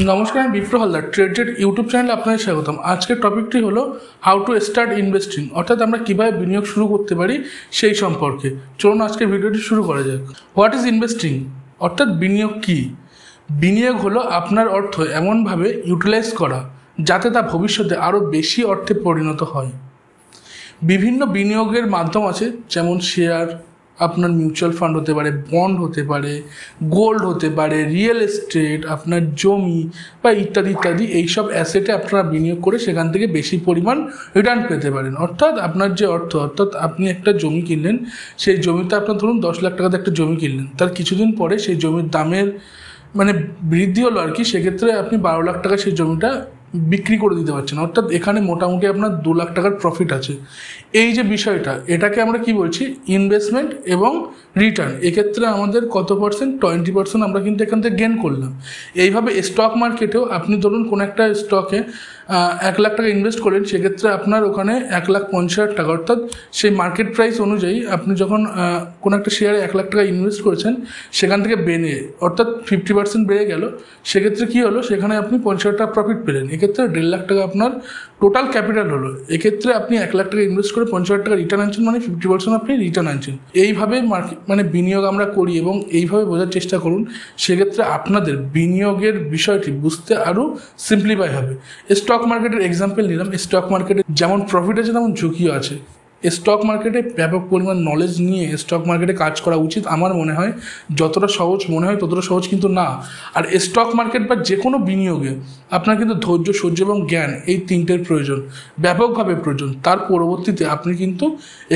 নমস্কার, আমি বিপ্র Haldar. Traded YouTube চ্যানেলে আপনাদের স্বাগতম। আজকের টপিকটি হলো হাউ টু স্টার্ট ইনভেস্টিং, অর্থাৎ আমরা কীভাবে বিনিয়োগ শুরু করতে পারি সেই সম্পর্কে। চলুন আজকের ভিডিওটি শুরু করা যাক। হোয়াট ইজ ইনভেস্টিং, অর্থাৎ বিনিয়োগ কী? বিনিয়োগ হলো আপনার অর্থ এমনভাবে ইউটিলাইজ করা যাতে তা ভবিষ্যতে আরও বেশি অর্থে পরিণত হয়। বিভিন্ন বিনিয়োগের মাধ্যম আছে, যেমন শেয়ার, আপনার মিউচুয়াল ফান্ড হতে পারে, বন্ড হতে পারে, গোল্ড হতে পারে, রিয়েল এস্টেট, আপনার জমি বা ইত্যাদি ইত্যাদি। এইসব অ্যাসেটে আপনারা বিনিয়োগ করে সেখান থেকে বেশি পরিমাণ রিটার্ন পেতে পারেন। অর্থাৎ আপনার যে অর্থ, অর্থাৎ আপনি একটা জমি কিনলেন, সেই জমিতে আপনার ধরুন 10 লাখ টাকাতে একটা জমি কিনলেন, তার কিছুদিন পরে সেই জমির দামের বৃদ্ধি হলো আর কি, সেক্ষেত্রে আপনি 12 লাখ টাকা সেই জমিটা বিক্রি করে দিতে পারছেন। অর্থাৎ এখানে মোটামুটি আপনার 2 লাখ টাকার প্রফিট আছে। এই যে বিষয়টা, এটাকে আমরা কি বলছি? ইনভেস্টমেন্ট এবং রিটার্ন। এক্ষেত্রে আমাদের কত পার্সেন্ট? 20% আমরা কিন্তু এখান থেকে গেন করলাম। এইভাবে স্টক মার্কেটেও আপনি ধরুন কোনো একটা স্টকে 1 লাখ টাকা ইনভেস্ট করলেন, সেক্ষেত্রে আপনার ওখানে 1,50,000 টাকা, অর্থাৎ সেই মার্কেট প্রাইস অনুযায়ী আপনি যখন কোনো একটা শেয়ারে 1 লাখ টাকা ইনভেস্ট করেছেন, সেখান থেকে বেড়ে অর্থাৎ 50% বেড়ে গেল, সেক্ষেত্রে কী হলো? সেখানে আপনি 50,000 টাকা প্রফিট পেলেন। এক্ষেত্রে 1.5 লাখ টাকা আপনার টোটাল ক্যাপিটাল হলো। এক্ষেত্রে আপনি 1 লাখ টাকা ইনভেস্ট করে 50,000 টাকা রিটার্ন আনছেন, 50% আপনি রিটার্ন আনছেন। এইভাবে বিনিয়োগ আমরা করি এবং এইভাবে বোঝার চেষ্টা করুন, সেক্ষেত্রে আপনাদের বিনিয়োগের বিষয়টি বুঝতে আরও সিম্পলিফাই হবে। স্টক মার্কেটের এক্সাম্পল নিলাম। স্টক মার্কেটে যেমন প্রফিট আছে তেমন ঝুঁকিও আছে। স্টক মার্কেটে ব্যাপক পরিমাণ নলেজ নিয়ে স্টক মার্কেটে কাজ করা উচিত। আমার মনে হয় যতটা সহজ মনে হয় ততটা সহজ কিন্তু না। আর স্টক মার্কেট বা যে কোনো বিনিয়োগে আপনার কিন্তু ধৈর্য, সহ্য এবং জ্ঞান, এই তিনটের প্রয়োজন, ব্যাপকভাবে প্রয়োজন। তার পরবর্তীতে আপনি কিন্তু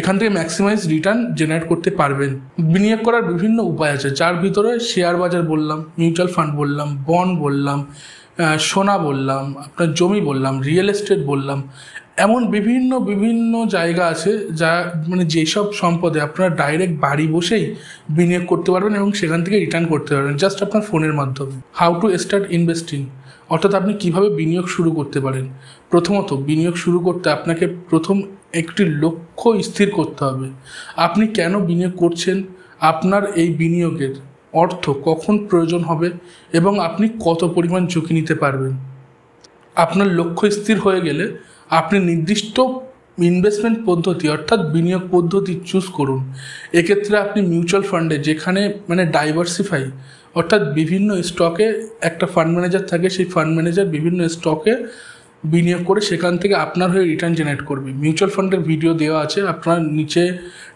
এখান থেকে ম্যাক্সিমাইজ রিটার্ন জেনারেট করতে পারবেন। বিনিয়োগ করার বিভিন্ন উপায় আছে, যার ভিতরে শেয়ার বাজার বললাম, মিউচুয়াল ফান্ড বললাম, বন্ড বললাম, সোনা বললাম, আপনার জমি বললাম, রিয়েল এস্টেট বললাম। এমন বিভিন্ন জায়গা আছে যা যেসব সম্পদে আপনারা ডাইরেক্ট বাড়ি বসেই বিনিয়োগ করতে পারবেন এবং সেখান থেকে রিটার্ন করতে পারবেন জাস্ট আপনার ফোনের মাধ্যমে। হাউ টু স্টার্ট ইনভেস্টিং, অর্থাৎ আপনি কিভাবে বিনিয়োগ শুরু করতে পারেন। প্রথমত, বিনিয়োগ শুরু করতে আপনাকে প্রথম একটি লক্ষ্য স্থির করতে হবে। আপনি কেন বিনিয়োগ করছেন, আপনার এই বিনিয়োগের অর্থ কখন প্রয়োজন হবে এবং আপনি কত পরিমাণ ঝুঁকি নিতে পারবেন। আপনার লক্ষ্য স্থির হয়ে গেলে আপনি নির্দিষ্ট ইনভেস্টমেন্ট পদ্ধতি অর্থাৎ বিনিয়োগ পদ্ধতি চুজ করুন। এক্ষেত্রে আপনি মিউচুয়াল ফান্ডে, যেখানে ডাইভার্সিফাই, অর্থাৎ বিভিন্ন স্টকে একটা ফান্ড ম্যানেজার থাকে, সেই ফান্ড ম্যানেজার বিভিন্ন স্টকে বিনিয়োগ করে সেখান থেকে আপনার হয়ে রিটার্ন জেনারেট করবে। মিউচুয়াল ফান্ডের ভিডিও দেওয়া আছে, আপনার নিচে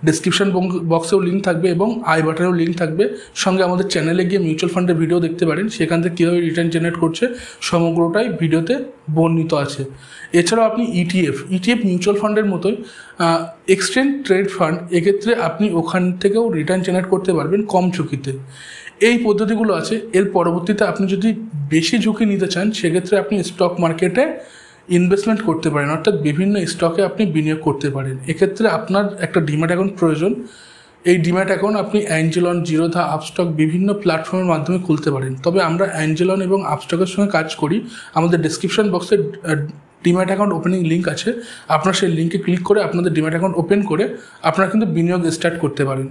ডিসক্রিপশন বক্সেও লিঙ্ক থাকবে এবং আই বাটনেও লিঙ্ক থাকবে। সঙ্গে আমাদের চ্যানেলে গিয়ে মিউচুয়াল ফান্ডের ভিডিও দেখতে পারেন, সেখান থেকে কীভাবে রিটার্ন জেনারেট করছে সমগ্রটাই ভিডিওতে বর্ণিত আছে। এছাড়াও আপনি ইটিএফ মিউচুয়াল ফান্ডের মতোই এক্সচেঞ্জ ট্রেড ফান্ড, এক্ষেত্রে আপনি ওখান থেকেও রিটার্ন জেনারেট করতে পারবেন কম ঝুঁকিতে। এই পদ্ধতিগুলো আছে। এর পরবর্তীতে আপনি যদি বেশি ঝুঁকি নিতে চান, সেক্ষেত্রে আপনি স্টক মার্কেটে ইনভেস্টমেন্ট করতে পারেন, অর্থাৎ বিভিন্ন স্টকে আপনি বিনিয়োগ করতে পারেন। এক্ষেত্রে আপনার একটা ডিম্যাট অ্যাকাউন্ট প্রয়োজন। এই ডিম্যাট অ্যাকাউন্ট আপনি অ্যাঞ্জেলন, জিরোধা, আপস্টক বিভিন্ন প্ল্যাটফর্মের মাধ্যমে খুলতে পারেন। তবে আমরা অ্যাঞ্জেলন এবং আপস্টকের সঙ্গে কাজ করি। আমাদের ডেসক্রিপশন বক্সে ডিম্যাট অ্যাকাউন্ট ওপেনিং লিঙ্ক আছে, আপনার সেই লিঙ্কে ক্লিক করে আপনাদের ডিম্যাট অ্যাকাউন্ট ওপেন করে আপনারা কিন্তু বিনিয়োগ স্টার্ট করতে পারেন।